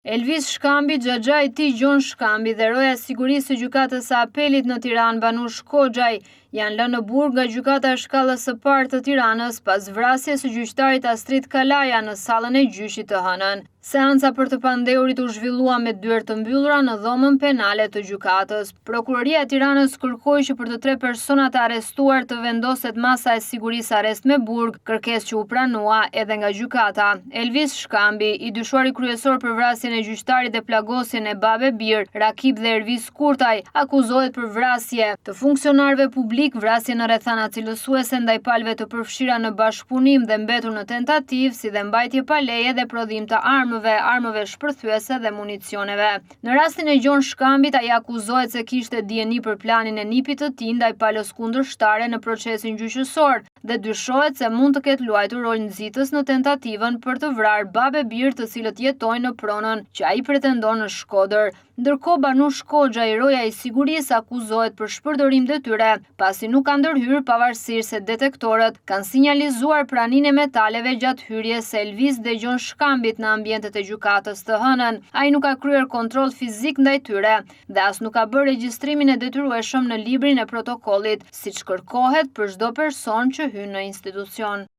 Elvis Shkambi, xhaxha i tij Gjon Shkambi dhe roja e sigurisë së gjykatës së apelit në Tiranë Banush Koxhaj janë lënë në burg nga gjykata e shkallës së parë të Tiranës pas vrasjes së gjyqtarit Astrid Kalaja në sallën e gjyqit të hënën. Seanca për të pandehurit u zhvillua me dyert të mbyllura në dhomën penale të gjykatës. Prokuroria e Tiranës kërkoi që për të 3 personat e arrestuar të vendoset masa e sigurisë arrest me burg, kërkesë që u pranua edhe nga gjykata. Elvis Shkambi, i dyshuari kryesor për vrasjen e gjyqtarit dhe plagosjen e Babe Bir, Rakip dhe Ervis Kurtaj, akuzohet për vrasje të funksionarëve publik, vrasje në rrethana cilësuese ndaj palëve të përfshira në bashkëpunim dhe mbetur në tentativë, si dhe mbajtje pa leje dhe prodhim të armëve shpërthyese dhe municioneve. Në rastin e Gjon Shkambit, ai akuzohet se kishte dieni për planin e nipit të tij ndaj palës kundërshtare në procesin gjyqësor dhe dyshohet se mund të ketë luajtur rol nxitës në tentativën për të vrarë Babe Bir, të cilët jetojnë në pronën që ai pretendon në Shkodër. Ndërkohë Banush Koxhaj, roja i sigurisë, akuzohet për shpërdorim detyre, pasi nuk ka ndërhyrë pavarësisht se detektorët kanë sinjalizuar praninë e metaleve gjatë hyrjes së Elvis dhe Gjon Shkambit në ambientet e gjykatës të hënën. Ai nuk ka kryer kontroll fizik ndaj tyre dhe as nuk ka bërë regjistrimin e detyrueshëm në librin e protokollit, siç kërkohet për çdo person që hyn në institucion.